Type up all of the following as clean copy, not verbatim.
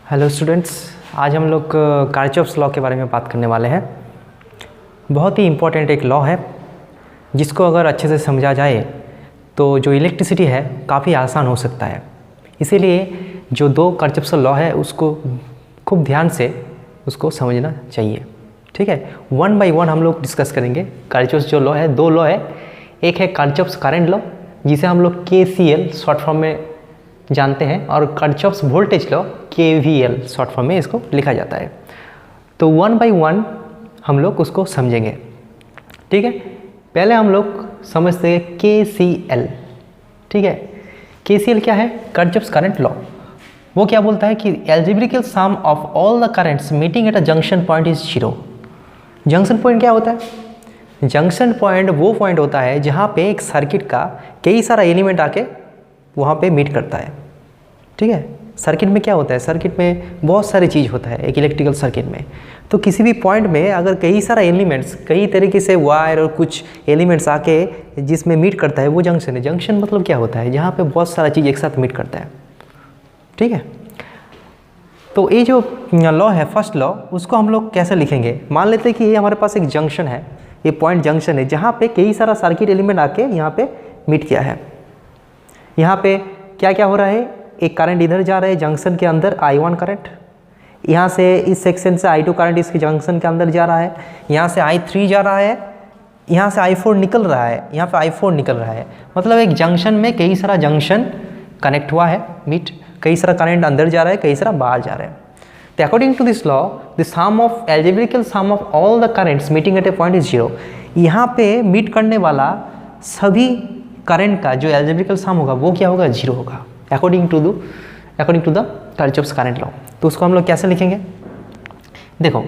Hello students, आज हम लोग किरचॉफ्स लॉ के बारे में बात करने वाले हैं। बहुत ही इम्पोर्टेंट एक लॉ है जिसको अगर अच्छे से समझा जाए तो जो इलेक्ट्रिसिटी है काफ़ी आसान हो सकता है। इसीलिए जो दो किरचॉफ्स लॉ है उसको खूब ध्यान से उसको समझना चाहिए। ठीक है, वन बाय वन हम लोग डिस्कस करेंगे। किरचॉफ्स जो लॉ है, दो लॉ है। एक है किरचॉफ्स करंट लॉ जिसे हम लोग KCL शॉर्ट फॉर्म में जानते हैं, और Kirchhoff's voltage law KVL short form में इसको लिखा जाता है। तो वन बाय वन हम लोग उसको समझेंगे। ठीक है, पहले हम लोग समझते हैं KCL। ठीक है, KCL क्या है? Kirchhoff's current law. वो क्या बोलता है कि algebraical sum of all the currents meeting at a junction point is zero. Junction point क्या होता है? जंक्शन पॉइंट वो पॉइंट होता है जहाँ पे एक सर्किट का कई सारा एलिमेंट आके वहाँ पे मीट करता है। ठीक है, सर्किट में क्या होता है? सर्किट में बहुत सारी चीज़ होता है एक इलेक्ट्रिकल सर्किट में। तो किसी भी पॉइंट में अगर कई सारा एलिमेंट्स, कई तरीके से वायर और कुछ एलिमेंट्स आके जिसमें मीट करता है, वो जंक्शन है। जंक्शन मतलब क्या होता है? जहाँ पे बहुत सारा चीज़ एक साथ मीट करता है। ठीक है, तो ये जो लॉ है, फर्स्ट लॉ, उसको हम लोग कैसे लिखेंगे? मान लेते हैं कि ये हमारे पास एक जंक्शन है, ये पॉइंट जंक्शन है जहाँ पे कई सारा सर्किट एलिमेंट आके यहाँ पे मीट किया है। यहाँ पे क्या क्या हो रहा है? एक करंट इधर जा रहा है जंक्शन के अंदर, I1 करंट। यहाँ से इस सेक्शन से I2 करंट इसके जंक्शन के अंदर जा रहा है। यहाँ से I3 जा रहा है, यहाँ से I4 निकल रहा है, यहाँ पे I4 निकल रहा है। मतलब एक जंक्शन में कई सारा जंक्शन कनेक्ट हुआ है, मीट, कई सारा करंट अंदर जा रहा है, कई सारा बाहर जा रहा है। तो according to this law, the sum of algebraical sum of all the currents meeting at a point is zero. यहाँ पे मीट करने वाला सभी करंट का जो एल्जेब्रिकल सम होगा वो क्या होगा? जीरो होगा, according to the Kirchhoff's current law. तो उसको हम लोग कैसे लिखेंगे? देखो,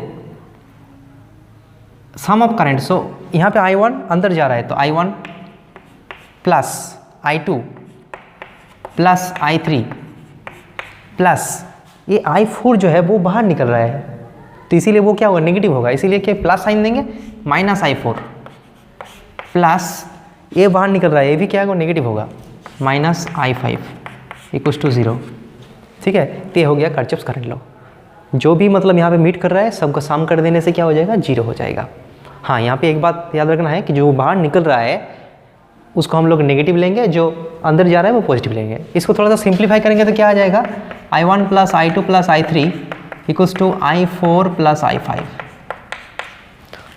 सम ऑफ करंट, सो यहाँ पे I1 अंदर जा रहा है तो I1 plus I2 plus I3 plus ये I4 जो है वो बाहर निकल रहा है, तो इसीलिए वो क्या होगा? नेगेटिव होगा। इसीलिए क्या प्लस साइन देंगे, माइनस I4 प्लस ये बाहर निकल रहा है, ये भी क्या होगा? नेगेटिव होगा, minus I5 equals to zero. ठीक है, तो ये हो गया किरचॉफ्स करंट लॉ। जो भी मतलब यहाँ पे मीट कर रहा है सबको सम कर देने से क्या हो जाएगा? जीरो हो जाएगा। हाँ, यहाँ पे एक बात याद रखना है कि जो बाहर निकल रहा है उसको हम लोग नेगेटिव लेंगे, जो अंदर जा रहा है वो पॉजिटिव लेंगे। इसको थोड़ा सा सिंप्लीफाई करेंगे तो क्या आ जाएगा? I1 plus I2 plus I3 equals to I4 plus I5।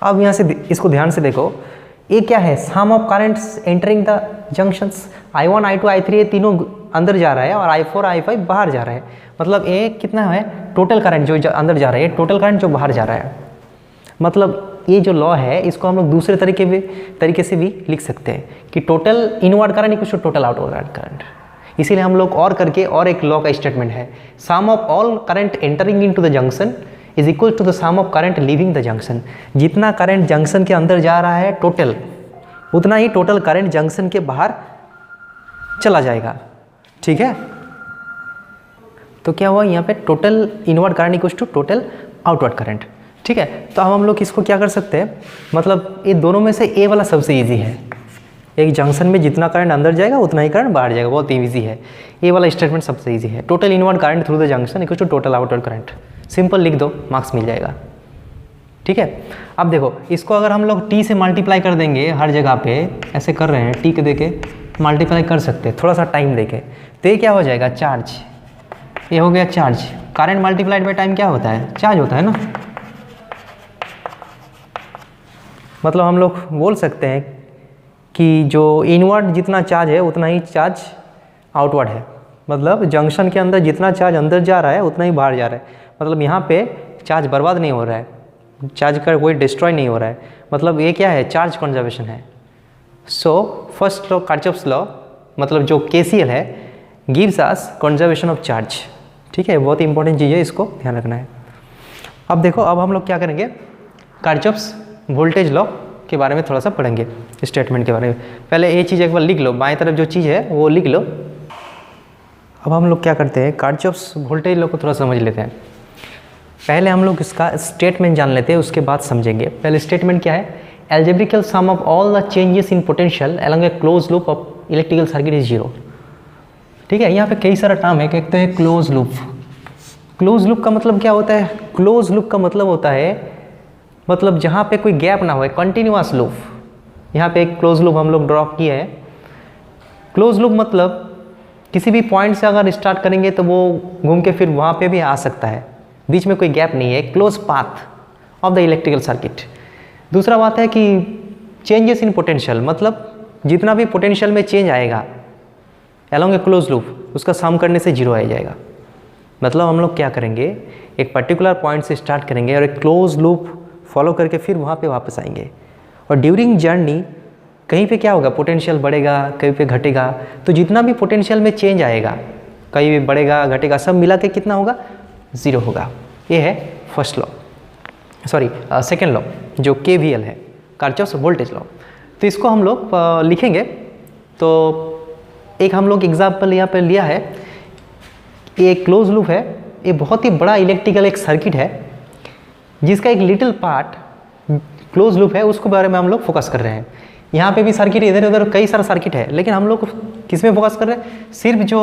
अब यहाँ से इसको ध्यान से देखो, ये क्या है? Sum of currents entering the junctions. I1 I2 I3 ये तीनों अंदर जा रहा है और I4 I5 बाहर जा रहा है। मतलब ये कितना है? टोटल करंट जो अंदर जा रहा है, टोटल करंट जो बाहर जा रहा है। मतलब ये जो लॉ है इसको हम लोग दूसरे तरीके से भी लिख सकते हैं कि total inward current equals to total outward current. इसीलिए हम लोग और करके और एक लॉ का स्टेटमेंट है, sum of all current entering into the junction is equal to the sum of current leaving the junction. जितना करंट जंक्शन के अंदर जा रहा है टोटल, उतना ही टोटल करंट जंक्शन के बाहर चला जाएगा। ठीक है, तो क्या हुआ यहाँ पे? Total inward current equals to total outward current. ठीक है, तो अब हम लोग इसको क्या कर सकते हैं? मतलब ये दोनों में से ए वाला सबसे इजी है। एक जंक्शन में जितना करंट अंदर जाएगा उतना ही करंट बाहर जाएगा, बहुत ईजी है। ए वाला स्टेटमेंट सबसे ईजी है। Total inward current through the junction equals to total outward current. Simple लिख दो, मार्क्स मिल जाएगा। ठीक है, अब देखो इसको अगर हम लोग T से मल्टीप्लाई कर देंगे, हर जगह पे ऐसे कर रहे हैं, T के देके मल्टीप्लाई कर सकते हैं, थोड़ा सा टाइम देके, तो ये क्या हो जाएगा? चार्ज। ये हो गया charge. Current multiplied by time क्या होता है? चार्ज होता है ना। मतलब हम लोग बोल सकते हैं कि जो इनवर्ड जितना चार्ज है उतना ही चार्ज आउटवर्ड है। मतलब जंक्शन के अंदर जितना चार्ज अंदर जा रहा है उतना ही बाहर जा रहा है। मतलब यहाँ पे चार्ज बर्बाद नहीं हो रहा है, चार्ज का कोई डिस्ट्रॉय नहीं हो रहा है। मतलब ये क्या है? चार्ज कंजर्वेशन है। So first law Kirchhoff's law, मतलब जो KCL है, gives us conservation of charge. ठीक है, बहुत इंपॉर्टेंट चीज़ है, इसको ध्यान रखना है। अब देखो, अब हम लोग क्या करेंगे? किरचॉफ्स वोल्टेज लॉ के बारे में थोड़ा सा पढ़ेंगे, स्टेटमेंट के बारे में। पहले ये चीज़ एक बार लिख लो, बाएं तरफ जो चीज़ है वो लिख लो। अब हम लोग क्या करते हैं? किरचॉफ्स वोल्टेज लॉ को थोड़ा समझ लेते हैं। पहले हम लोग इसका स्टेटमेंट जान लेते हैं, उसके बाद समझेंगे। पहले स्टेटमेंट क्या है? Algebraical sum of all the changes in potential along a close loop of electrical circuit is zero. ठीक है, यहाँ पे कई सारा टर्म है। एक तो है क्लोज लूप, क्लोज लूप का मतलब क्या होता है? क्लोज लूप का मतलब होता है मतलब जहाँ पे कोई गैप ना हो, कंटिन्यूअस लूप। यहाँ पे एक क्लोज लूप हम लोग ड्रॉ किए हैं। क्लोज लूप मतलब किसी भी पॉइंट से अगर स्टार्ट करेंगे तो वो घूम के फिर वहाँ पे भी आ सकता है, बीच में कोई गैप नहीं है, close path of the electrical circuit. दूसरा बात है कि चेंजेस इन पोटेंशियल, मतलब जितना भी पोटेंशियल में चेंज आएगा अलॉन्ग ए क्लोज लूप, उसका सम करने से जीरो आ जाएगा। मतलब हम लोग क्या करेंगे, एक पर्टिकुलर पॉइंट से स्टार्ट करेंगे और एक क्लोज लूप फॉलो करके फिर वहाँ पे वापस आएंगे, और ड्यूरिंग जर्नी कहीं पे क्या होगा, पोटेंशियल बढ़ेगा, कहीं पे घटेगा। तो जितना भी पोटेंशियल में चेंज आएगा, कहीं भी बढ़ेगा घटेगा, सब मिला के कितना होगा, ज़ीरो होगा। ये है first law, sorry second law, जो KVL है, किरचॉफ्स वोल्टेज लॉ। तो इसको हम लोग लिखेंगे। तो एक हम लोग एग्जाम्पल यहाँ पे लिया है, ये क्लोज लूप है, ये बहुत ही बड़ा इलेक्ट्रिकल एक सर्किट है जिसका एक लिटिल पार्ट क्लोज लूप है, उसके बारे में हम लोग फोकस कर रहे हैं। यहाँ पे भी सर्किट, इधर उधर कई सारा सर्किट है, लेकिन हम लोग किस में फोकस कर रहे हैं, सिर्फ जो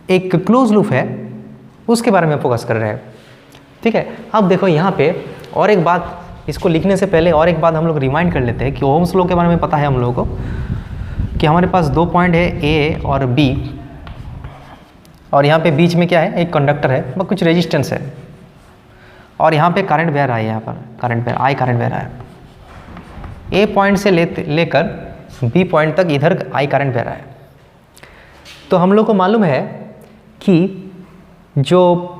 एक क्लोज लूप है उसके बारे में फोकस कर रहे हैं। ठीक है, अब देखो यहाँ पे और एक बात, इसको लिखने से पहले और एक बात हम लोग रिमाइंड कर लेते हैं कि ओम्स लॉ के बारे में पता है हम लोगों को कि हमारे पास दो पॉइंट है A और B, और यहाँ पे बीच में क्या है, एक कंडक्टर है, बस कुछ रेजिस्टेंस है, और यहाँ पे करंट बह रहा है, यहाँ पर करंट बह I करंट बह रहा है। A पॉइंट से लेकर B पॉइंट तक इधर I करंट बह रहा है। तो हम लोग को मालूम है कि जो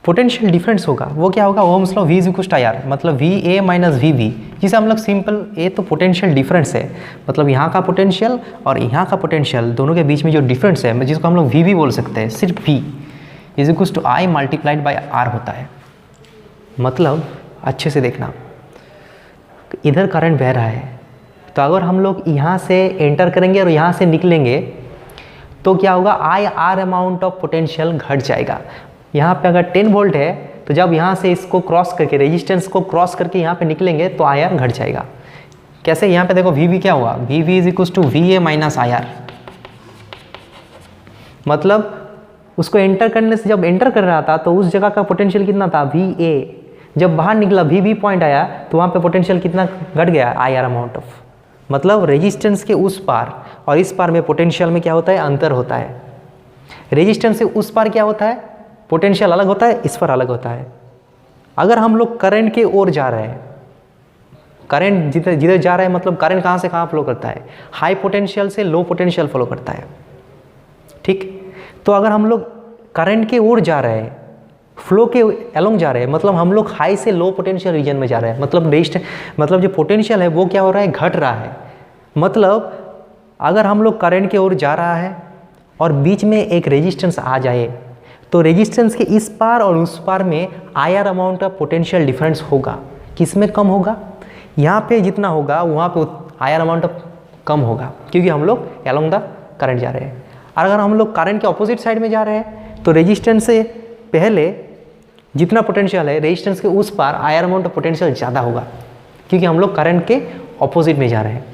पोटेंशियल डिफरेंस होगा वो क्या होगा, ओम्स लॉ V = IR, मतलब VA - VB, जिसे हम लोग सिंपल, A तो पोटेंशियल डिफरेंस है, मतलब यहाँ का पोटेंशियल और यहाँ का पोटेंशियल दोनों के बीच में जो डिफरेंस है, जिसको हम लोग VB बोल सकते हैं, सिर्फ V = I × R होता है। मतलब अच्छे से देखना, इधर करंट बह रहा है, तो अगर हम लोग यहाँ से एंटर करेंगे और यहाँ से निकलेंगे तो क्या होगा, IR अमाउंट ऑफ पोटेंशियल घट जाएगा। यहाँ पे अगर 10 वोल्ट है तो जब यहाँ से इसको क्रॉस करके, रेजिस्टेंस को क्रॉस करके यहाँ पे निकलेंगे तो IR घट जाएगा। कैसे, यहाँ पे देखो VB क्या हुआ, VB = VA - IR, मतलब उसको एंटर करने से, जब एंटर कर रहा था तो उस जगह का पोटेंशियल कितना था, VA, जब बाहर निकला VB पॉइंट आया तो वहाँ पे पोटेंशियल कितना घट गया, IR अमाउंट ऑफ, मतलब रेजिस्टेंस के उस पार और इस पार में पोटेंशियल में क्या होता है, अंतर होता है। रेजिस्टेंस से उस पार क्या होता है, पोटेंशियल अलग होता है, इस पर अलग होता है। अगर हम लोग करंट के ओर जा रहे हैं, करंट जिधर जिधर जा रहा है, मतलब करंट कहाँ से कहाँ फ्लो करता है, हाई पोटेंशियल से लो पोटेंशियल फ्लो करता है। ठीक, तो अगर हम लोग करंट के ओर जा रहे हैं, फ्लो के अलोंग जा रहे हैं, मतलब हम लोग हाई से लो पोटेंशियल रीजन में जा रहे हैं, मतलब जो पोटेंशियल है वो क्या हो रहा है, घट रहा है। मतलब अगर हम लोग करंट के ओर जा रहा है और बीच में एक रेजिस्टेंस आ जाए तो रेजिस्टेंस के इस पार और उस पार में IR amount of potential difference होगा। किस में कम होगा, यहाँ पे जितना होगा वहाँ पे IR अमाउंट ऑफ कम होगा, क्योंकि हम लोग अलोंग द करंट जा रहे हैं। और अगर हम लोग करंट के ऑपोजिट साइड में जा रहे हैं तो रेजिस्टेंस से पहले जितना पोटेंशियल है, रेजिस्टेंस के उस पार IR अमाउंट ऑफ पोटेंशियल ज़्यादा होगा, क्योंकि हम लोग करंट के ऑपोजिट में जा रहे हैं।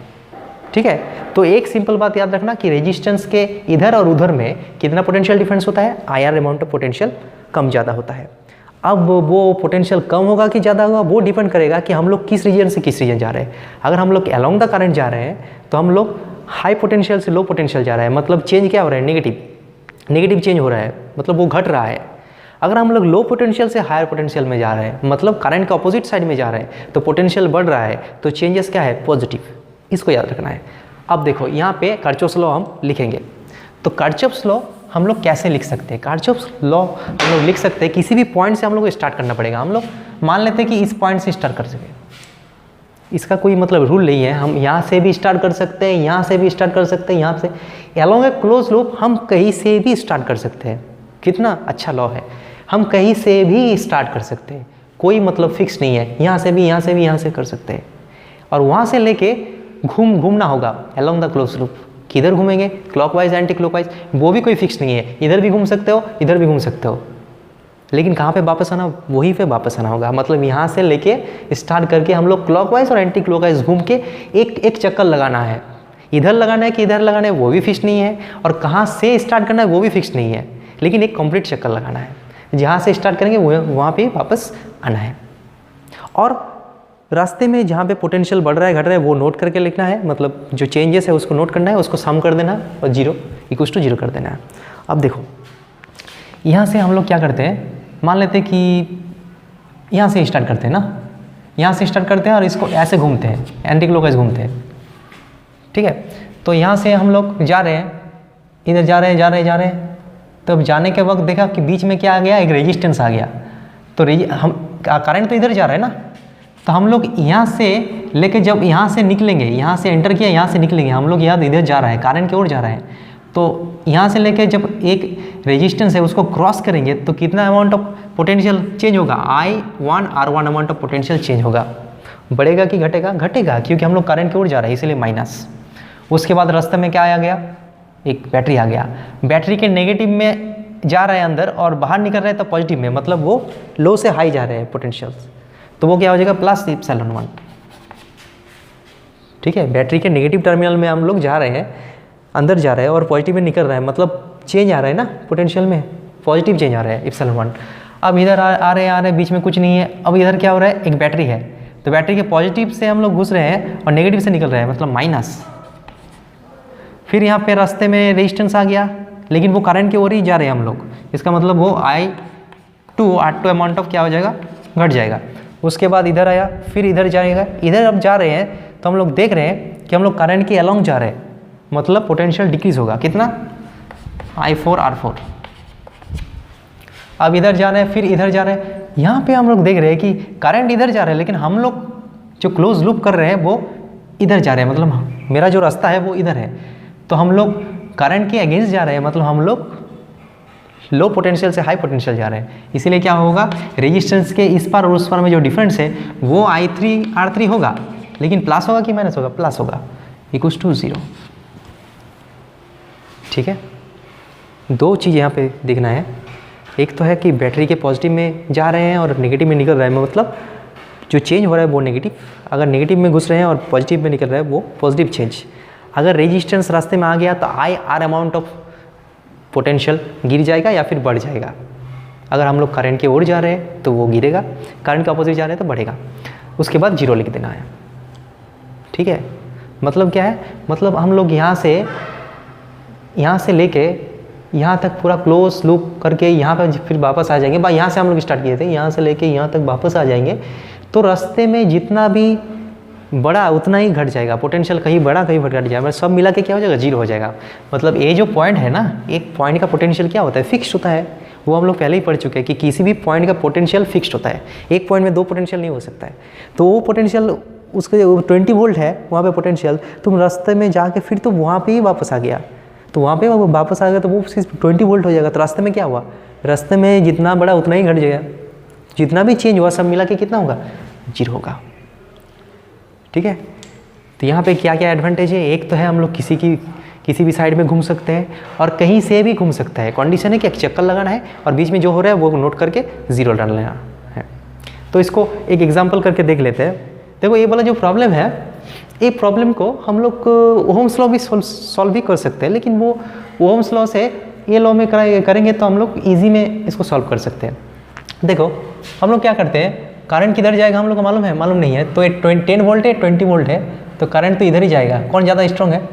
ठीक है, तो एक सिंपल बात याद रखना कि रेजिस्टेंस के इधर और उधर में कितना पोटेंशियल डिफरेंस होता है, IR अमाउंट ऑफ पोटेंशियल कम ज़्यादा होता है। अब वो पोटेंशियल कम होगा कि ज़्यादा होगा, वो डिपेंड करेगा कि हम लोग किस रीजन से किस रीजन जा रहे हैं। अगर हम लोग अलोंग द करंट जा रहे हैं तो हम लोग हाई पोटेंशियल से लो पोटेंशियल जा रहे हैं, मतलब चेंज क्या हो रहा है, नेगेटिव चेंज हो रहा है, मतलब वो घट रहा है। अगर हम लोग लो पोटेंशियल से हायर पोटेंशियल में जा रहे हैं, मतलब करंट के अपोजिट साइड में जा रहे हैं, तो पोटेंशियल बढ़ रहा है, तो चेंजेस क्या है, पॉजिटिव। इसको याद रखना है। अब देखो यहाँ पे किरचॉफ्स लॉ हम लिखेंगे, तो किरचॉफ्स लॉ हम लोग कैसे लिख सकते हैं। किरचॉफ्स लॉ हम लोग लिख सकते हैं, किसी भी पॉइंट से हम लोग को स्टार्ट करना पड़ेगा। हम लोग मान लेते हैं कि इस पॉइंट से स्टार्ट कर सकें, इसका कोई मतलब रूल नहीं है, हम यहाँ से भी स्टार्ट कर सकते हैं, यहाँ से भी स्टार्ट कर सकते हैं, यहाँ से अलोंग ए क्लोज लूप हम कहीं से भी स्टार्ट कर सकते हैं। कितना अच्छा लॉ है, हम कहीं से भी स्टार्ट कर सकते हैं, कोई मतलब फिक्स नहीं है, यहाँ से भी यहाँ से भी यहाँ से कर सकते हैं। और वहाँ से लेके घूमना होगा अलोंग द क्लोज लूप, किधर घूमेंगे, क्लॉकवाइज एंटी क्लॉकवाइज, वो भी कोई फिक्स नहीं है, इधर भी घूम सकते हो इधर भी घूम सकते हो, लेकिन कहाँ पे वापस आना, वहीं पे वापस आना होगा। मतलब यहाँ से लेके स्टार्ट करके हम लोग क्लॉकवाइज और एंटी क्लॉकवाइज घूम के एक चक्कर लगाना है। इधर लगाना है कि इधर लगाना है वो भी फिक्स नहीं है, और कहाँ से स्टार्ट करना है वो भी फिक्स नहीं है। लेकिन एक कंप्लीट चक्कर लगाना है, जहाँ से स्टार्ट करेंगे वहाँ पे वापस आना है। और रास्ते में जहाँ पे पोटेंशियल बढ़ रहा है घट रहा है वो नोट करके लिखना है, मतलब जो चेंजेस है उसको नोट करना है, उसको सम कर देना है और 0 = 0 कर देना है। अब देखो यहाँ से हम लोग क्या करते हैं, मान लेते हैं कि यहाँ से स्टार्ट करते हैं ना, यहाँ से स्टार्ट करते हैं और इसको ऐसे घूमते हैं, एंटी क्लॉकवाइज घूमते हैं, ठीक है। तो यहाँ से हम लोग जा रहे हैं, इधर जा रहे हैं, तो अब जाने के वक्त देखा कि बीच में क्या आ गया, एक रेजिस्टेंस आ गया। तो हम करंट तो इधर जा रहा है ना, तो हम लोग यहाँ से लेके जब यहाँ से निकलेंगे, यहाँ से एंटर किया, यहाँ से निकलेंगे, हम लोग यहाँ इधर जा रहा है, करंट की ओर जा रहा है, तो यहाँ से लेके जब एक रेजिस्टेंस है उसको क्रॉस करेंगे तो कितना अमाउंट ऑफ पोटेंशियल चेंज होगा, I1 R1 amount of potential change होगा। बढ़ेगा कि घटेगा? घटेगा, क्योंकि हम लोग करंट की ओर जा रहे हैं इसलिए माइनस। उसके बाद रास्ते में क्या आ गया, एक बैटरी आ गया, बैटरी के नेगेटिव में जा रहा है अंदर और बाहर निकल रहा है तो पॉजिटिव में, मतलब वो लो से हाई जा रहे हैं पोटेंशियल्स, तो वो क्या हो जाएगा +ε1। ठीक है, बैटरी के नेगेटिव टर्मिनल में हम लोग जा रहे हैं, अंदर जा रहे हैं और पॉजिटिव में निकल रहा है, मतलब चेंज आ रहा है ना पोटेंशियल में, पॉजिटिव चेंज आ रहा है ε1। अब इधर आ रहे हैं, बीच में कुछ नहीं है। अब इधर क्या हो रहा है, एक बैटरी है, तो बैटरी के पॉजिटिव से हम लोग घुस रहे हैं और नेगेटिव से निकल रहे हैं, मतलब माइनस। फिर यहाँ पे रास्ते में रेजिस्टेंस आ गया, लेकिन वो करंट की ओर ही जा रहे हैं हम लोग, इसका मतलब वो R2 अमाउंट ऑफ क्या हो जाएगा, घट जाएगा। उसके बाद इधर आया, फिर इधर जाएगा, इधर अब जा रहे हैं तो हम लोग देख रहे हैं कि हम लोग करंट के अलोंग जा रहे हैं, मतलब पोटेंशियल डिक्रीज होगा, कितना, I4 R4। अब इधर जा रहे हैं, फिर इधर जा रहे हैं, यहाँ पे हम लोग देख रहे हैं कि करंट इधर जा रहा है, लेकिन हम लोग जो क्लोज लूप कर रहे हैं वो इधर जा रहे हैं, मतलब मेरा जो रास्ता है वो इधर है, तो हम लोग करंट के अगेंस्ट जा रहे हैं, मतलब हम लोग लो पोटेंशियल से हाई पोटेंशियल जा रहे हैं। इसीलिए क्या होगा, रेजिस्टेंस के इस पार और उस पार में जो डिफरेंस है वो I3 R3 होगा, लेकिन प्लस होगा कि माइनस होगा, प्लस होगा, = 0। ठीक है, दो चीज़ यहाँ पे देखना है, एक तो है कि बैटरी के पॉजिटिव में जा रहे हैं और नेगेटिव में निकल रहा है, मतलब जो चेंज हो रहा है वो नेगेटिव, अगर नेगेटिव में घुस रहे हैं और पॉजिटिव में निकल रहा है वो पॉजिटिव चेंज। अगर रेजिस्टेंस रास्ते में आ गया तो IR अमाउंट ऑफ पोटेंशियल गिर जाएगा या फिर बढ़ जाएगा। अगर हम लोग करंट की ओर जा रहे हैं तो वो गिरेगा, करंट के अपोजिट जा रहे हैं तो बढ़ेगा। उसके बाद 0 लिख देना है। ठीक है, मतलब क्या है, मतलब हम लोग यहाँ से लेके यहाँ तक पूरा क्लोज लूप करके यहाँ पर फिर वापस आ जाएंगे। भाई यहाँ से हम लोग स्टार्ट किए थे, यहाँ से लेके यहाँ तक वापस आ जाएंगे, तो रास्ते में जितना भी बड़ा उतना ही घट जाएगा पोटेंशियल, कहीं बड़ा कहीं घट जाएगा, मतलब सब मिला के क्या हो जाएगा, 0 हो जाएगा। मतलब ये जो पॉइंट है ना, एक पॉइंट का पोटेंशियल क्या होता है, फिक्स्ड होता है, वो हम लोग पहले ही पढ़ चुके हैं कि किसी भी पॉइंट का पोटेंशियल फिक्स्ड होता है, एक पॉइंट में 2 पोटेंशियल नहीं हो सकता है। तो वो पोटेंशियल उसके 20 वोल्ट है वहाँ पे पोटेंशियल, तुम रास्ते में जाके फिर तो वहाँ पे ही वापस आ गया, तो वहाँ पे वापस आ गया तो वो 20 वोल्ट हो जाएगा। तो रास्ते में क्या हुआ, रास्ते में जितना बड़ा उतना ही घट जाएगा, जितना भी चेंज हुआ सब मिला के कितना होगा, 0 होगा। ठीक है, तो यहाँ पे क्या क्या एडवांटेज है, एक तो है हम लोग किसी भी साइड में घूम सकते हैं और कहीं से भी घूम सकता है। कंडीशन है कि एक चक्कर लगाना है और बीच में जो हो रहा है वो नोट करके 0 डाल लेना है। तो इसको एक एग्जांपल करके देख लेते हैं। देखो ये वाला जो प्रॉब्लम है, ये प्रॉब्लम को हम लोग ओहम्स लॉ भी सॉल्व भी कर सकते हैं, लेकिन वो ओहम्स लॉ से ये लॉ में करेंगे तो हम लोग ईजी में इसको सॉल्व कर सकते हैं। देखो हम लोग क्या करते हैं, करंट किधर जाएगा हम लोग को मालूम है, मालूम नहीं है, तो ये 10 वोल्ट है 20 वोल्ट है, तो करंट तो इधर ही जाएगा। कौन ज़्यादा स्ट्रॉन्ग है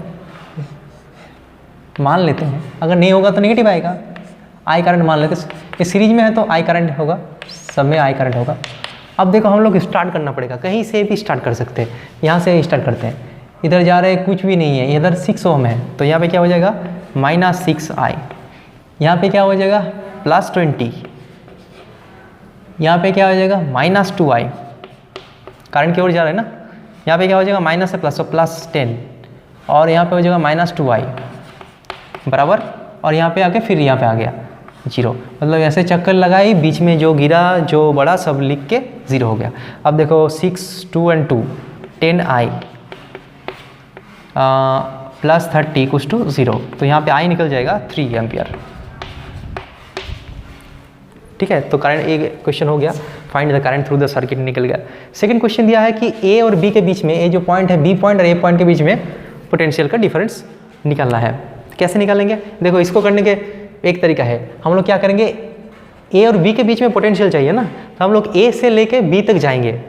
मान लेते हैं, अगर नहीं होगा तो नेगेटिव आएगा। I करंट मान लेते हैं, ये सीरीज में है तो I करंट होगा, सब में I करंट होगा। अब देखो हम लोग स्टार्ट करना पड़ेगा, कहीं से भी स्टार्ट कर सकते हैं, यहाँ से स्टार्ट करते हैं, इधर जा रहे हैं कुछ भी नहीं है, इधर 6 ओम है, तो यहाँ पे क्या हो जाएगा -6I, यहाँ पे क्या हो जाएगा +20, यहाँ पे क्या हो जाएगा -2I, करंट की ओर जा रहा है ना, यहाँ पे क्या हो जाएगा माइनस से प्लस, तो +10, और यहाँ पे हो जाएगा -2I बराबर, और यहाँ पे आके फिर यहाँ पे आ गया 0। मतलब ऐसे चक्कर लगाई, बीच में जो गिरा जो बड़ा सब लिख के 0 हो गया। अब देखो 6, 2 and 2 10I +30 = 0, तो यहाँ पे I निकल जाएगा 3 एम्पियर। ठीक है, तो करंट एक क्वेश्चन हो गया, find the current through the circuit निकल गया। सेकंड क्वेश्चन दिया है कि A और B के बीच में, ये जो पॉइंट है B पॉइंट और A पॉइंट के बीच में पोटेंशियल का डिफरेंस निकालना है। कैसे निकालेंगे, देखो इसको करने के एक तरीका है, हम लोग क्या करेंगे, ए और बी के बीच में पोटेंशियल चाहिए ना, तो हम लोग ए से लेके बी तक जाएंगे,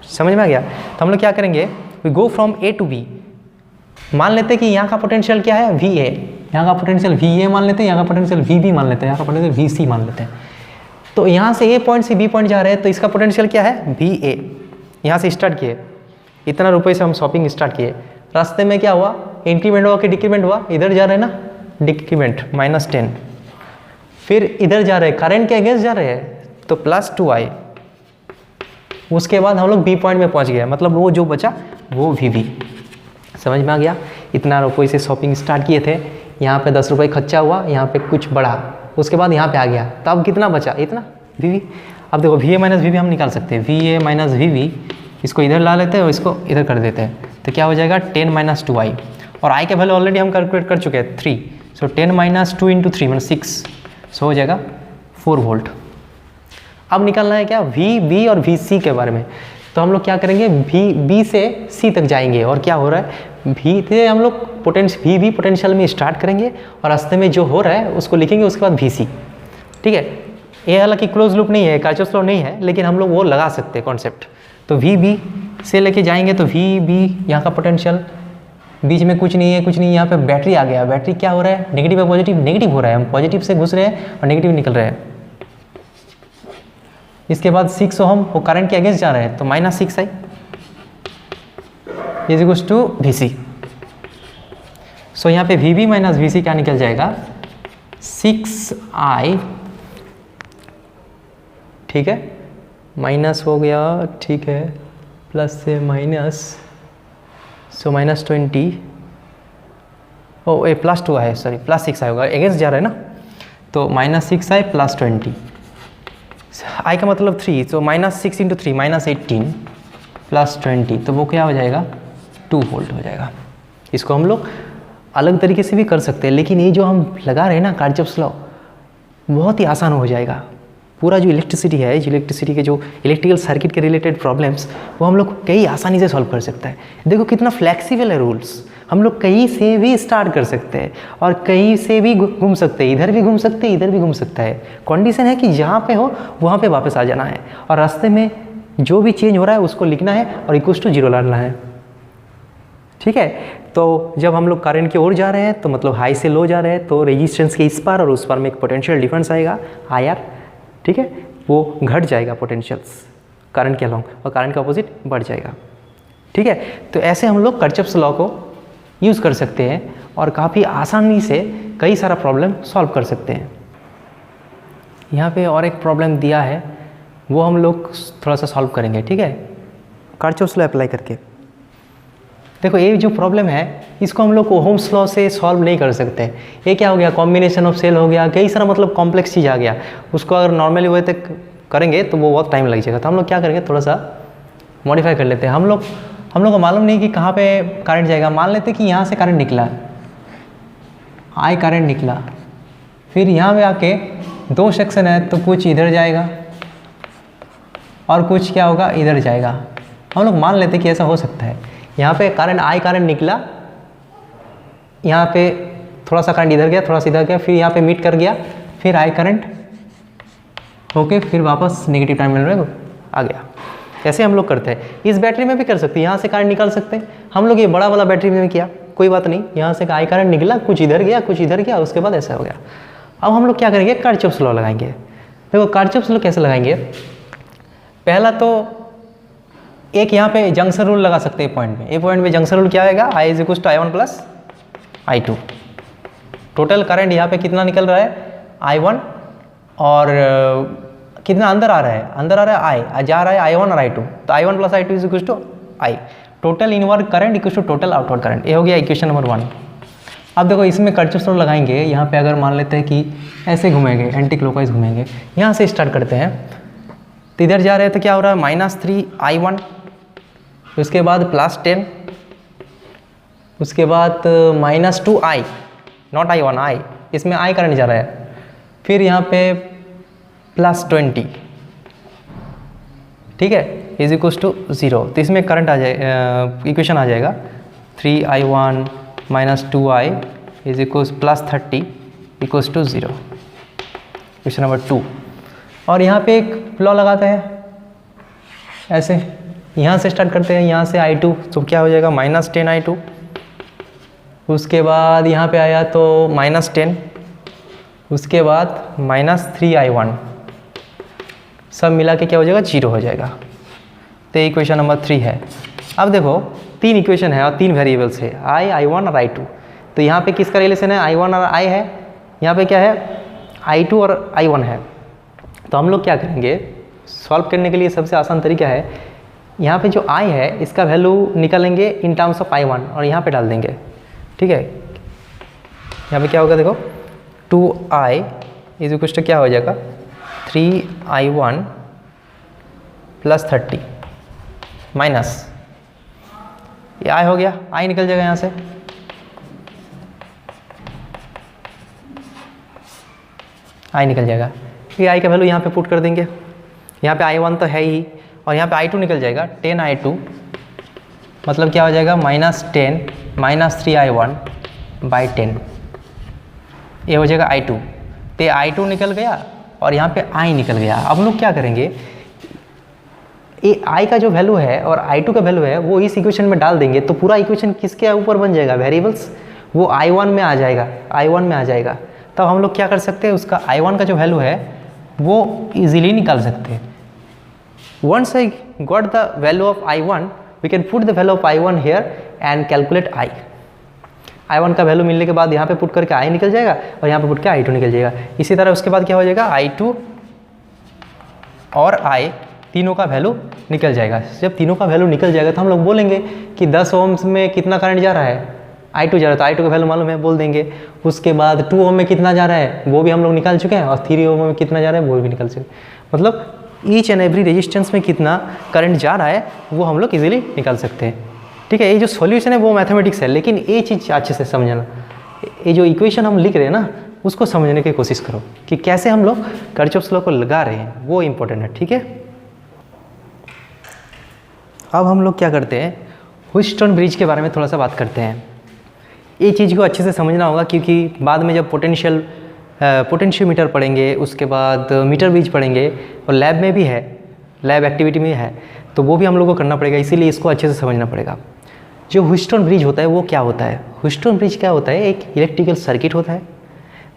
समझ में आ गया। तो हम लोग क्या करेंगे, we go from A to B. मान लेते हैं कि यहाँ का पोटेंशियल क्या है, वी ए, यहाँ का पोटेंशियल वी ए मान लेते हैं, यहाँ का पोटेंशियल वी बी मान लेते हैं, यहाँ का पोटेंशियल वी सी मान लेते हैं। तो यहाँ से ए पॉइंट से बी पॉइंट जा रहे हैं, तो इसका पोटेंशियल क्या है, वी ए। यहाँ से स्टार्ट किए, इतना रुपये से हम शॉपिंग स्टार्ट किए, रास्ते में क्या हुआ, इंक्रीमेंट हुआ कि डिक्रीमेंट हुआ, इधर जा रहे हैं ना डिक्रीमेंट -10, फिर इधर जा रहे हैं करंट के अगेंस्ट जा रहे हैं तो +2i, उसके बाद हम लोग बी पॉइंट में पहुंच गए, मतलब वो जो बचा वो वी। समझ में आ गया। इतना रुपये से शॉपिंग स्टार्ट किए थे, यहाँ पे 10 रुपये खर्चा हुआ, यहाँ पे कुछ बढ़ा, उसके बाद यहाँ पे आ गया, तो अब कितना बचा, इतना वी। अब देखो वी ए माइनस वी भी हम निकाल सकते हैं, वी ए माइनस वी, इसको इधर ला लेते हैं और इसको इधर कर देते हैं, तो क्या हो जाएगा 10 - 2i, और i के वैल्यू ऑलरेडी हम कैलकुलेट कर चुके हैं 3, सो 10 - 2 × 3 मतलब 6, सो हो जाएगा 4 वोल्ट। अब निकालना है क्या, वी बी और वी सी के बारे में, तो हम लोग क्या करेंगे, वी बी से सी तक जाएंगे, और क्या हो रहा है, वी से हम लोग वी बी पोटेंशियल में स्टार्ट करेंगे और रास्ते में जो हो रहा है उसको लिखेंगे, उसके बाद वी सी। ठीक है, ये हालांकि क्लोज लूप नहीं है, किरचॉफ लॉ नहीं है, लेकिन हम लोग वो लगा सकते हैं कॉन्सेप्ट। तो वी बी से लेके जाएंगे, तो वी बी यहाँ का पोटेंशियल, बीच में कुछ नहीं है, कुछ नहीं, यहाँ पे बैटरी आ गया, बैटरी क्या हो रहा है, नेगेटिव या पॉजिटिव, नेगेटिव हो रहा है, हम पॉजिटिव से घुस रहे हैं और नेगेटिव निकल रहे हैं। इसके बाद 6 ओम वो करंट के अगेंस्ट जा रहे हैं, तो -6i = Vc। सो यहाँ पे Vb - Vc क्या निकल जाएगा, 6i, ठीक है, माइनस हो गया, ठीक है, प्लस से माइनस, सो -20, ओ ए +2 है, सॉरी +6 होगा, अगेंस्ट जा रहा है ना, तो -6i + 20, i का मतलब 3, तो -6 × 3 -18 + 20, तो वो क्या हो जाएगा, 2 वोल्ट हो जाएगा। इसको हम लोग अलग तरीके से भी कर सकते हैं, लेकिन ये जो हम लगा रहे हैं ना किरचॉफ लॉ, बहुत ही आसान हो जाएगा। पूरा जो इलेक्ट्रिसिटी है, इलेक्ट्रिसिटी के जो इलेक्ट्रिकल सर्किट के रिलेटेड प्रॉब्लम्स, वो हम लोग कई आसानी से सॉल्व कर सकता है। देखो कितना फ्लेक्सिबल है रूल्स, हम लोग कहीं से भी स्टार्ट कर सकते हैं और कहीं से भी घूम सकते हैं, इधर भी घूम सकते हैं, इधर भी घूम सकता है। कंडीशन है कि जहाँ पे हो वहाँ पे वापस आ जाना है, और रास्ते में जो भी चेंज हो रहा है उसको लिखना है और =0 लाना है। ठीक है, तो जब हम लोग करंट की ओर जा रहे हैं, तो मतलब हाई से लो जा रहे हैं, तो रेजिस्टेंस के इस पार और उस पार में एक पोटेंशियल डिफरेंस आएगा IR, ठीक है, वो घट जाएगा पोटेंशियल्स करंट के अलॉन्ग, और करंट का अपोजिट बढ़ जाएगा। ठीक है, तो ऐसे हम लोग किरचॉफ लॉ को यूज़ कर सकते हैं और काफ़ी आसानी से कई सारा प्रॉब्लम सॉल्व कर सकते हैं। यहाँ पे और एक प्रॉब्लम दिया है, वो हम लोग थोड़ा सा सॉल्व करेंगे। ठीक है, किरचॉफ लॉ अप्लाई करके। देखो ये जो प्रॉब्लम है, इसको हम लोग ओहम्स लॉ से सॉल्व नहीं कर सकते। ये क्या हो गया, कॉम्बिनेशन ऑफ सेल हो गया, कई सारा मतलब कॉम्प्लेक्स चीज़ आ गया, उसको अगर नॉर्मली वे तक करेंगे तो वो बहुत टाइम लग जाएगा। तो हम लोग क्या करेंगे, थोड़ा सा मॉडिफाई कर लेते हैं। हम लोग को मालूम नहीं कि कहाँ पे करंट जाएगा। मान लेते कि यहाँ से करंट निकला, I करंट निकला, फिर यहाँ पे आके 2 सेक्शन है, तो कुछ इधर जाएगा और कुछ क्या होगा, इधर जाएगा। हम लोग मान लेते कि ऐसा हो सकता है। यहाँ पे करंट I करंट निकला, यहाँ पे थोड़ा सा करंट इधर गया, थोड़ा सा इधर गया, फिर यहाँ पे मीट कर गया, फिर I करंट ओके, फिर वापस नेगेटिव टर्मिनल में आ गया। ऐसे हम लोग करते हैं। इस बैटरी में भी कर सकते हैं, यहाँ से करंट निकाल सकते हैं। हम लोग ये बड़ा वाला बैटरी में भी किया, कोई बात नहीं, यहाँ से I करंट निकला, कुछ इधर गया, कुछ इधर गया, उसके बाद ऐसा हो गया। अब हम लोग क्या करेंगे, किरचॉफ लॉ लगाएंगे। देखो किरचॉफ लॉ कैसे लगाएंगे, पहला तो एक यहाँ पे जंक्शन रूल लगा सकते हैं पॉइंट में। ए पॉइंट में जंक्शन रूल क्या आएगा, I = I1 + I2। Total current यहाँ पे कितना निकल रहा है, I1, और कितना अंदर आ रहा है, I, जा रहा है I1 और I2, तो I1 + I2 = I। Total inward current = total outward current. ये हो गया इक्वेशन नंबर 1। अब देखो इसमें किरचॉफ लॉ लगाएंगे। यहाँ पे अगर मान लेते हैं कि ऐसे घूमेंगे, एंटी क्लॉकवाइज घूमेंगे, यहाँ से स्टार्ट करते हैं, तो इधर जा रहे हैं तो क्या हो रहा है, -3I1, उसके बाद +10, उसके बाद -2I, नॉट I1, I, इसमें I करंट जा रहा है, फिर यहाँ पे +20, ठीक है, = 0। तो इसमें करंट आ जाए, इक्वेशन आ जाएगा 3I1 - 2I = +30, equals to 0। Question number 2। और यहाँ पे एक लॉ लगाते हैं ऐसे, यहाँ से स्टार्ट करते हैं, यहाँ से I2 तो क्या हो जाएगा -10I2। उसके बाद यहाँ पे आया तो -10, उसके बाद -3I1, सब मिला के क्या हो जाएगा 0 हो जाएगा। तो ये इक्वेशन नंबर 3 है। अब देखो 3 इक्वेशन है और 3 वेरिएबल्स है I1 और I2। तो यहाँ पे किसका रिलेशन है, I1 और I है, यहाँ पे क्या है I2 और I1 है। तो हम लोग क्या करेंगे, सॉल्व करने के लिए सबसे आसान तरीका है, यहाँ पे जो I है इसका वैल्यू निकालेंगे इन टर्म्स ऑफ I1 और यहाँ पे डाल देंगे। ठीक है, यहाँ पे क्या होगा देखो 2I इज इक्वल टू क्या हो जाएगा 3I1 + 30 माइनस ये I हो गया, I निकल जाएगा यहाँ से, I निकल जाएगा। ये I का वैल्यू यहाँ पे पुट कर देंगे, यहाँ पे I1 तो है ही और यहाँ पे I2 निकल जाएगा 10I2, मतलब क्या हो जाएगा -10 -3I1/10, ये हो जाएगा I2। तो I2 निकल गया और यहाँ पे I निकल गया। अब हम लोग क्या करेंगे, ये I का जो वैल्यू है और I2 का वैल्यू है वो इस इक्वेशन में डाल देंगे तो पूरा इक्वेशन किसके ऊपर बन जाएगा, वेरिएबल्स, वो I1 में आ जाएगा, I1 में आ जाएगा। तब हम लोग क्या कर सकते हैं, उसका I1 का जो वैल्यू है वो इजीली निकाल सकते हैं। Once I got the value of I1, we can put the value of I1 here and calculate I। I1 का वैल्यू मिलने के बाद यहाँ पे पुट करके I निकल जाएगा और यहाँ पे पुट के I2 निकल जाएगा। इसी तरह उसके बाद क्या हो जाएगा, I2 और I तीनों का वैल्यू निकल जाएगा। जब तीनों का वैल्यू निकल जाएगा तो हम लोग बोलेंगे कि 10 ओम्स में कितना करंट जा रहा है, I2 जा रहा है, तो I2 का वैल्यू मालूम है, बोल देंगे। उसके बाद 2 ओम में कितना जा रहा है वो भी हम लोग निकाल चुके हैं और 3 ओम में कितना जा रहा है वो भी निकाल चुके हैं। मतलब ईच एंड एवरी रेजिस्टेंस में कितना करंट जा रहा है वो हम लोग इजीली निकाल सकते हैं। ठीक है, ये जो सॉल्यूशन है वो मैथमेटिक्स है, लेकिन ये चीज़ अच्छे से समझना, ये जो इक्वेशन हम लिख रहे हैं ना उसको समझने की कोशिश करो कि कैसे हम लोग किरचॉफ्स लॉ को लगा रहे हैं, वो इम्पोर्टेंट है। ठीक है, अब हम लोग क्या करते हैं, ह्यूस्टन ब्रिज के बारे में थोड़ा सा बात करते हैं। ये चीज़ को अच्छे से समझना होगा क्योंकि बाद में जब पोटेंशियोमीटर पढ़ेंगे, उसके बाद मीटर ब्रिज पढ़ेंगे और लैब में भी है, लैब एक्टिविटी में है, तो वो भी हम लोग को करना पड़ेगा, इसीलिए इसको अच्छे से समझना पड़ेगा। जो ह्यूस्टन ब्रिज होता है वो क्या होता है, ह्यूस्टन ब्रिज क्या होता है, एक इलेक्ट्रिकल सर्किट होता है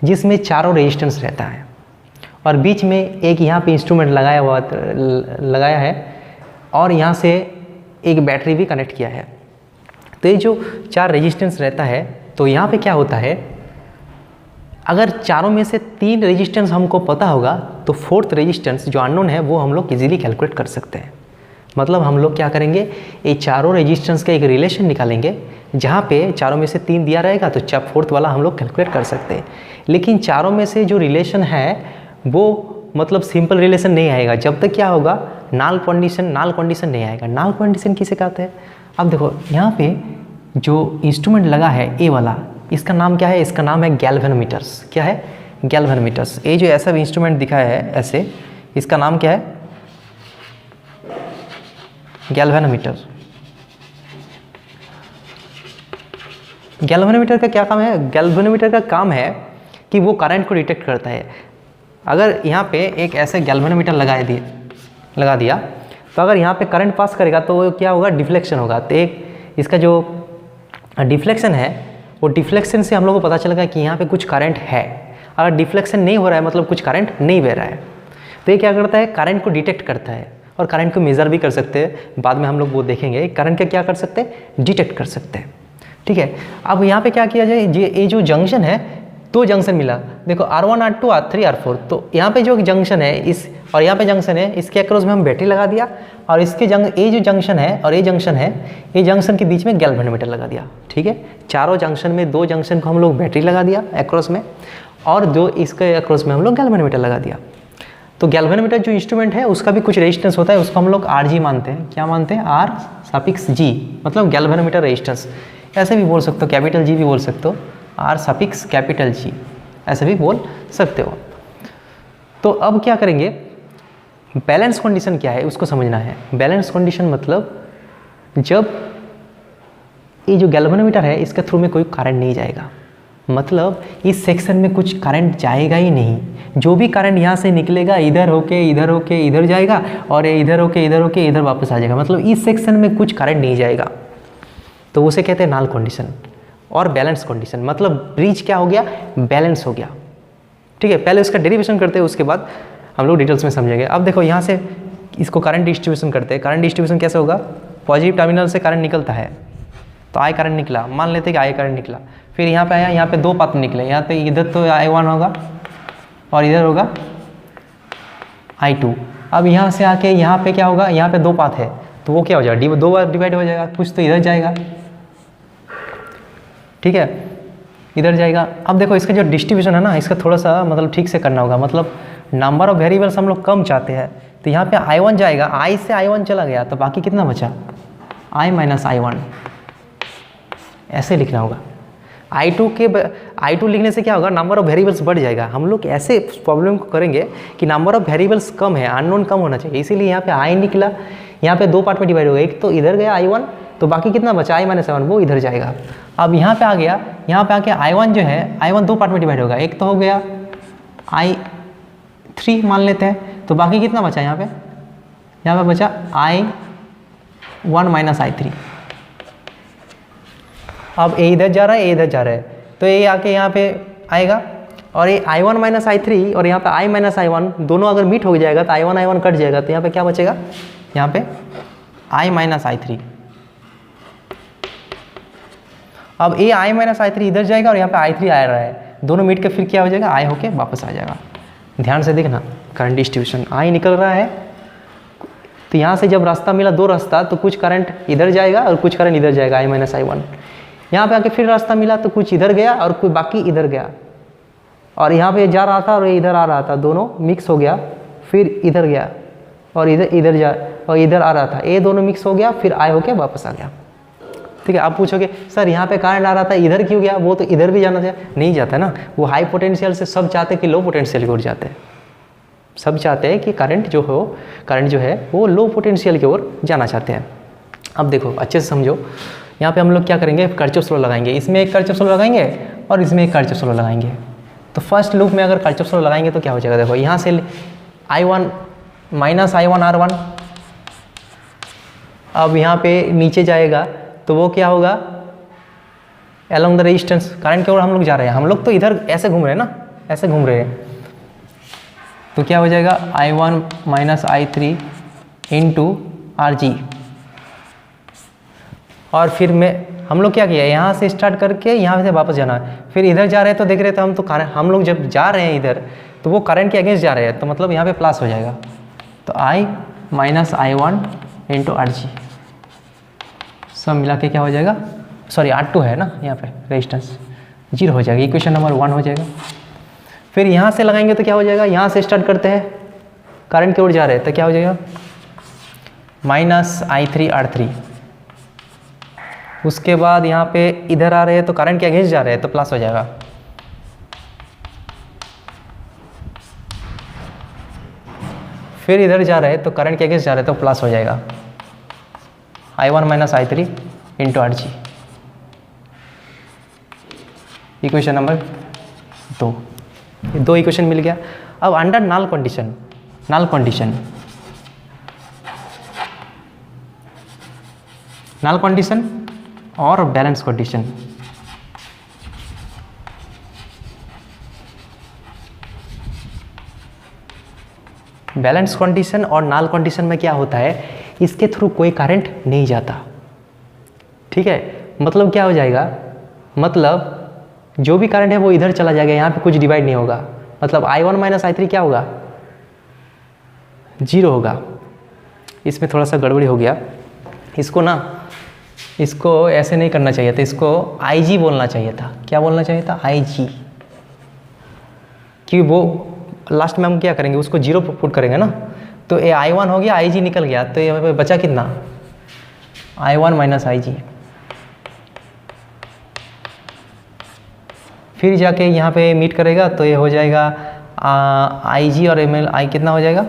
जिसमें चारों रेजिस्टेंस रहता है और बीच में एक यहाँ पे इंस्ट्रूमेंट लगाया है और यहाँ से एक बैटरी भी कनेक्ट किया है। तो ये जो 4 रेजिस्टेंस रहता है, तो यहाँ पे क्या होता है, अगर चारों में से 3 रेजिस्टेंस हमको पता होगा तो 4th रेजिस्टेंस जो अननोन है वो हम लोग इजीली कैलकुलेट कर सकते हैं। मतलब हम लोग क्या करेंगे, ये चारों रेजिस्टेंस का एक रिलेशन निकालेंगे, जहाँ पे चारों में से 3 दिया रहेगा तो 4th वाला हम लोग कैलकुलेट कर सकते हैं। लेकिन चारों में से जो रिलेशन है वो मतलब सिंपल रिलेशन नहीं आएगा जब तक क्या होगा, नाल कंडीशन नहीं आएगा। नाल कंडीशन किसे कहते हैं, अब देखो यहाँ पे जो इंस्ट्रूमेंट लगा है ए वाला, इसका नाम क्या है, इसका नाम है गैल्वेनोमीटर्स। क्या है, गैल्वेनोमीटर्स। ये जो ऐसा इंस्ट्रूमेंट दिखाया है ऐसे, इसका नाम क्या है, गैल्वेनोमीटर। गैल्वेनोमीटर का क्या काम है, गैल्वेनोमीटर का काम है कि वो करंट को डिटेक्ट करता है। अगर यहाँ पे एक ऐसे गैल्वेनोमीटर लगा दिया तो अगर यहाँ पे करंट पास करेगा तो क्या होगा, डिफ्लेक्शन होगा। तो एक इसका जो डिफ्लेक्शन है वो डिफ्लेक्शन से हम लोग को पता चलेगा कि यहाँ पे कुछ करंट है। अगर डिफ्लेक्शन नहीं हो रहा है मतलब कुछ करंट नहीं बह रहा है, तो ये क्या करता है, करंट को डिटेक्ट करता है और करंट को मेज़र भी कर सकते हैं। बाद में हम लोग वो देखेंगे करंट का क्या कर सकते हैं, डिटेक्ट कर सकते हैं। ठीक है, अब यहाँ पे क्या किया जाए, ये जो जंक्शन है, 2 जंक्शन मिला, देखो R1 R2 R3 R4। तो यहाँ पे जो जंक्शन है इस और यहाँ पे जंक्शन है, इसके अक्रॉस में हम बैटरी लगा दिया और इसके ये जो जंक्शन है और ये जंक्शन है, ये जंक्शन के बीच में गैल्वेनोमीटर लगा दिया। ठीक है, चारों जंक्शन में 2 जंक्शन को हम लोग बैटरी लगा दिया अक्रॉस में और 2 इसके अक्रॉस में हम लोग गैल्वेनोमीटर लगा दिया। तो गैल्वेनोमीटर जो इंस्ट्रूमेंट है उसका भी कुछ रेजिस्टेंस होता है, उसको हम लोग RG मानते हैं। क्या मानते हैं, R∗G, मतलब गैल्वेनोमीटर रेजिस्टेंस। ऐसे भी बोल सकते हो, कैपिटल G भी बोल सकते हो, R∗G ऐसे भी बोल सकते हो। तो अब क्या करेंगे, बैलेंस कंडीशन क्या है उसको समझना है। बैलेंस कंडीशन मतलब जब ये जो गैल्वेनोमीटर है इसके थ्रू में कोई करंट नहीं जाएगा, मतलब इस सेक्शन में कुछ करंट जाएगा ही नहीं। जो भी करंट यहाँ से निकलेगा इधर होके इधर जाएगा और इधर होके इधर वापस आ जाएगा। मतलब इस सेक्शन में कुछ करंट नहीं जाएगा, तो उसे कहते हैं नल कंडीशन। और बैलेंस कंडीशन मतलब ब्रिज क्या हो गया, बैलेंस हो गया। ठीक है, पहले उसका डेरिवेशन करते हैं, उसके बाद हम लोग डिटेल्स में समझेंगे। अब देखो यहाँ से इसको करंट डिस्ट्रीब्यूशन करते हैं। करंट डिस्ट्रीब्यूशन कैसे होगा, पॉजिटिव टर्मिनल से करंट निकलता है तो आई करंट निकला, मान लेते हैं कि आई करंट निकला। फिर यहाँ पे आया, यहाँ पे दो पाथ निकले, यहाँ पे इधर तो I1 होगा और इधर होगा I2। अब यहाँ से आके यहाँ पे क्या होगा, यहाँ पे दो पाथ है तो वो क्या हो जाएगा, दो बार डिवाइड हो जाएगा, कुछ तो इधर जाएगा। ठीक है, इधर जाएगा। अब देखो इसका जो डिस्ट्रीब्यूशन है ना, इसका थोड़ा सा मतलब ठीक से करना होगा। मतलब नंबर ऑफ वेरिएबल्स हम लोग कम चाहते हैं, तो यहाँ पे I1 जाएगा, I से I1 चला गया तो बाकी कितना बचा, I माइनस I1, ऐसे लिखना होगा। I2 लिखने से क्या होगा, नंबर ऑफ वेरिएबल्स बढ़ जाएगा। हम लोग ऐसे प्रॉब्लम को करेंगे कि नंबर ऑफ वेरिएबल्स कम है, अननोन कम होना चाहिए, इसीलिए यहाँ पे I निकला। यहाँ पे दो पार्ट में डिवाइड हो गया, एक तो इधर गया I1 तो बाकी कितना बचा I माइनस I1, वो इधर जाएगा। अब यहाँ पे आ गया, यहाँ पे आके I1 जो है, I1 दो पार्ट में डिवाइड होगा, एक तो हो गया I3 मान लेते हैं, तो बाकी कितना बचा यहाँ पे बचा I1 माइनस I3। अब ए इधर जा रहा है, ए इधर जा रहा है, तो ये आके यहाँ पे आएगा और ये I1 माइनस I3 और यहाँ पे I माइनस I1 दोनों अगर मीट हो जाएगा तो I1 कट जाएगा, तो यहाँ पे क्या बचेगा, यहाँ पे I माइनस I3। अब ये I माइनस I3 इधर जाएगा और यहाँ पे I3 आ रहा है, दोनों मीट के फिर क्या हो जाएगा, I होके वापस आ जाएगा। ध्यान से देखना, करंट डिस्ट्रीब्यूशन I निकल रहा है, तो यहाँ से जब रास्ता मिला, दो रास्ता, तो कुछ करंट इधर जाएगा और कुछ करंट इधर जाएगा, I माइनस I1। यहाँ पे आके फिर रास्ता मिला तो कुछ इधर गया और कुछ बाकी इधर गया, और यहाँ पे जा रहा था और इधर आ रहा था, दोनों मिक्स हो गया, फिर इधर गया और इधर जा और इधर आ रहा था, ये दोनों मिक्स हो गया, फिर I होके वापस आ गया। ठीक है, आप पूछोगे सर यहाँ पे करंट आ रहा था इधर क्यों गया, वो तो इधर भी जाना चाहिए, नहीं जाता ना। वो हाई पोटेंशियल से सब चाहते हैं कि लो पोटेंशियल की ओर जाते हैं, सब चाहते हैं कि करंट जो है वो लो पोटेंशियल की ओर जाना चाहते हैं। अब देखो अच्छे से समझो, यहाँ पे हम लोग क्या करेंगे, किरचॉफ लॉ लगाएंगे। इसमें एक किरचॉफ लॉ लगाएंगे और इसमें एक किरचॉफ लॉ लगाएंगे। तो फर्स्ट लूप में अगर किरचॉफ लॉ लगाएंगे तो क्या हो जाएगा, देखो यहाँ से I1 माइनस I1 R1, अब यहाँ पे नीचे जाएगा तो वो क्या होगा, अलोंग द रेजिस्टेंस करंट की ओर हम लोग जा रहे हैं। हम लोग तो इधर ऐसे घूम रहे हैं ना, ऐसे घूम रहे हैं, तो क्या हो जाएगा I1 minus I3 into RG। और फिर हम लोग क्या किया, यहाँ से स्टार्ट करके यहाँ से वापस जाना है, फिर इधर जा रहे हैं तो देख रहे थे हम, तो हम लोग जब जा रहे हैं इधर तो वो करंट के अगेंस्ट जा रहे हैं, तो मतलब यहाँ पे प्लस हो जाएगा, तो I minus I1 into RG सब मिला के क्या हो जाएगा, सॉरी R2 है ना यहाँ पे रेजिस्टेंस, 0 हो जाएगा, इक्वेशन नंबर 1 हो जाएगा। फिर यहाँ से लगाएंगे तो क्या हो जाएगा, यहाँ से स्टार्ट करते हैं, करंट की ओर जा रहे हैं तो क्या हो जाएगा माइनस I3 R3। उसके बाद यहाँ पे इधर आ रहे हैं तो करंट के अगेंस्ट जा रहे हैं तो प्लस हो जाएगा, फिर इधर जा रहे हैं तो करंट के अगेंस्ट जा रहे हैं तो प्लस हो जाएगा, I1 minus I3 into RG, equation number 2। दो इक्वेशन मिल गया। अब अंडर नल कंडीशन और बैलेंस कंडीशन। बैलेंस कंडीशन और नल कंडीशन में क्या होता है, इसके थ्रू कोई करंट नहीं जाता। ठीक है, मतलब क्या हो जाएगा, मतलब जो भी करंट है वो इधर चला जाएगा, यहाँ पे कुछ डिवाइड नहीं होगा। मतलब I1 माइनस I3 क्या होगा, 0 होगा। इसमें थोड़ा सा गड़बड़ी हो गया, इसको ऐसे नहीं करना चाहिए था, इसको IG बोलना चाहिए था। क्या बोलना चाहिए था, IG, क्योंकि वो लास्ट में हम क्या करेंगे, उसको 0 पुट करेंगे ना, तो ये I1 हो गया, IG निकल गया, तो ये बचा कितना, I1 माइनस IG। फिर जाके यहाँ पे मीट करेगा तो ये हो जाएगा IG और I कितना हो जाएगा,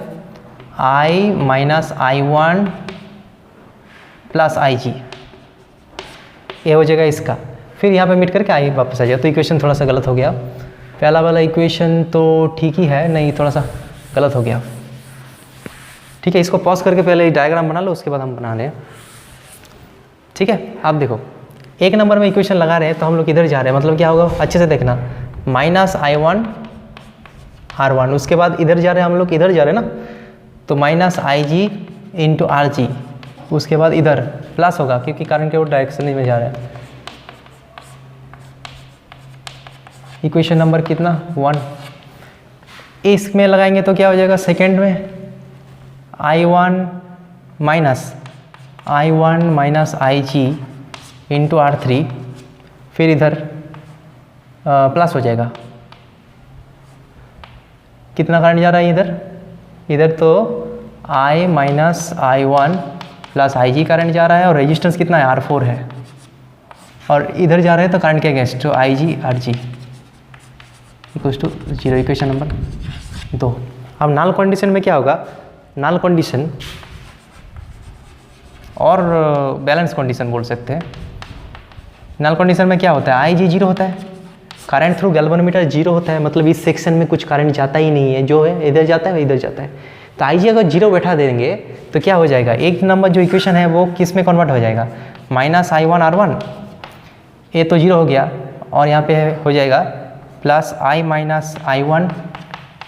I minus I1 plus IG, ये हो जाएगा इसका। फिर यहाँ पे मीट करके आई वापस आ जाएगा। तो इक्वेशन थोड़ा सा गलत हो गया। पहला वाला इक्वेशन तो ठीक ही है, नहीं थोड़ा सा गलत हो गया। ठीक है, इसको पॉज करके पहले डायग्राम बना लो, उसके बाद हम बना लें। ठीक है, आप देखो 1 नंबर में इक्वेशन लगा रहे हैं तो हम लोग इधर जा रहे हैं, मतलब क्या होगा अच्छे से देखना, -I1 R1, उसके बाद इधर जा रहे हैं हम लोग, इधर जा रहे हैं ना, तो -IG × RG, उसके बाद इधर प्लस होगा क्योंकि करंट के वो डायरेक्शन में जा रहा है। इक्वेशन नंबर कितना 1, इसमें लगाएंगे तो क्या हो जाएगा, सेकेंड में I1 IG × R3, फिर इधर प्लस हो जाएगा। कितना करंट जा रहा है इधर तो I1 + IG करंट जा रहा है, और रेजिस्टेंस कितना है R4 है, और इधर जा रहे हैं तो करंट के अगेंस्ट तो IG RG = 0। Equation number 2। अब नल कंडीशन में क्या होगा, नल कंडीशन और बैलेंस कंडीशन बोल सकते हैं। नल कंडीशन में क्या होता है, IG 0 होता है, करंट थ्रू गैल्वेनोमीटर 0 होता है, मतलब इस सेक्शन में कुछ करंट जाता ही नहीं है, जो है इधर जाता है इधर जाता है। तो IG अगर 0 बैठा देंगे तो क्या हो जाएगा, 1 नंबर जो इक्वेशन है वो किस में कन्वर्ट हो जाएगा, -I1 R1, ये तो 0 हो गया, और यहाँ पे हो जाएगा +I-I1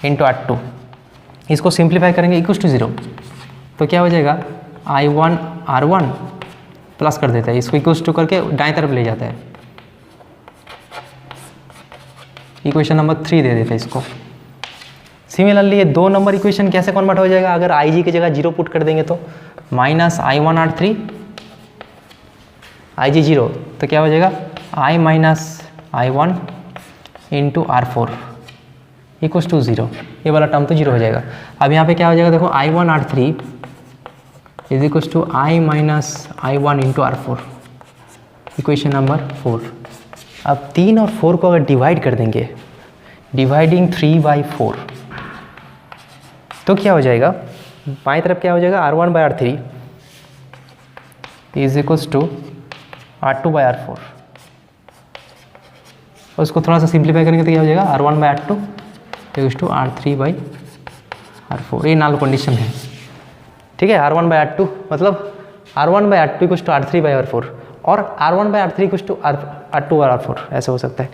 × R2। इसको सिंप्लीफाई करेंगे = 0, तो क्या हो जाएगा I1 R1 प्लस कर देता है, इसको = करके दाएं तरफ ले जाता है, इक्वेशन नंबर 3 दे देते हैं इसको। सिमिलरली ये 2 नंबर इक्वेशन कैसे कन्वर्ट हो जाएगा, अगर IG की जगह 0 पुट कर देंगे तो -I1 R3 IG 0, तो क्या हो जाएगा I-I1 × R4 = 0। ये वाला टर्म तो 0 हो जाएगा। अब यहाँ पे क्या हो जाएगा, देखो I1 R3 = I-I1 × R4, equation number 4। अब 3 और 4 को अगर डिवाइड कर देंगे, डिवाइडिंग 3/4, तो क्या हो जाएगा, बाएं तरफ क्या हो जाएगा, R1/R3 = R2/R4। और उसको थोड़ा सा सिंप्लीफाई करेंगे तो क्या हो जाएगा, R1/R2 = R3/R4। ये नल कंडीशन है। ठीक है, R1/R2 मतलब R1/R2 = R3/R4, और R1/R3 = R2/R4, ऐसे हो सकता है।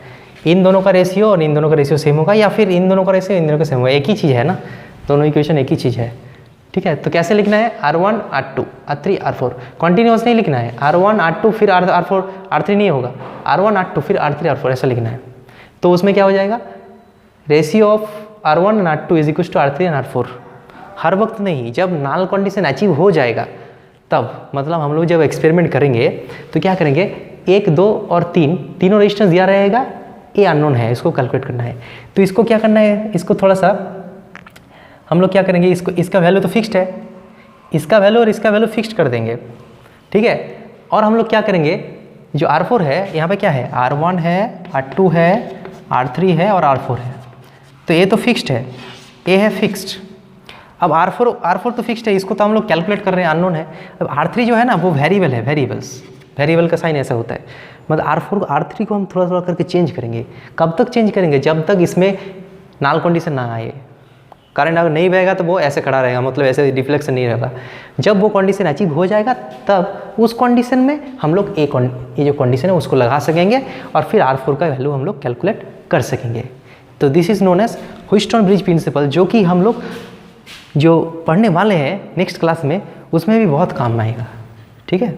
इन दोनों का रेशियो और इन दोनों का रेशियो सेम होगा, या फिर इन दोनों का रेशियो इन दोनों का सेम होगा, एक ही चीज़ है ना, दोनों इक्वेशन एक ही चीज़ है। ठीक है, तो कैसे लिखना है, R1 R2 R3 R4, continuous नहीं लिखना है, R1 R2 फिर R4 R3 नहीं होगा, R1 R2 फिर R3 R4 ऐसा लिखना है। तो उसमें क्या हो जाएगा, रेशियो ऑफ R1 और R2 = R3 और R4। हर वक्त नहीं, जब नल कंडीशन अचीव हो जाएगा तब, मतलब हम लोग जब एक्सपेरिमेंट करेंगे तो क्या करेंगे, 1 2 और 3 तीनों रेजिस्टेंस दिया रहेगा, ये अननोन है, इसको कैलकुलेट करना है। तो इसको क्या करना है, इसको थोड़ा सा हम लोग क्या करेंगे, इसको, इसका वैल्यू तो फिक्स्ड है, इसका वैल्यू और इसका वैल्यू फिक्स्ड कर देंगे। ठीक है, और हम लोग क्या करेंगे, जो R4 है यहाँ पे क्या है, R1 है, R2 है, R3 है और R4 है, तो ये तो फिक्स्ड है, ये है फिक्स्ड। अब R4 तो फिक्स्ड है, इसको तो हम लोग कैलकुलेट कर रहे हैं, अननोन है। अब R3 जो है ना वो वेरिएबल है, वेरिएबल का साइन ऐसा होता है, मतलब R3 को हम थोड़ा थोड़ा करके चेंज करेंगे। कब तक चेंज करेंगे, जब तक इसमें नल कंडीशन ना आए। करंट अगर नहीं बहेगा तो वो ऐसे खड़ा रहेगा, मतलब ऐसे रिफ्लेक्शन नहीं रहेगा। जब वो कंडीशन अचीव हो जाएगा तब उस कंडीशन में हम लोग ये जो कंडीशन है उसको लगा सकेंगे, और फिर R4 का वैल्यू हम लोग कैलकुलेट कर सकेंगे। तो this is known as Wheatstone bridge principle, जो कि हम लोग जो पढ़ने वाले हैं नेक्स्ट क्लास में, उसमें भी बहुत काम आएगा। ठीक है।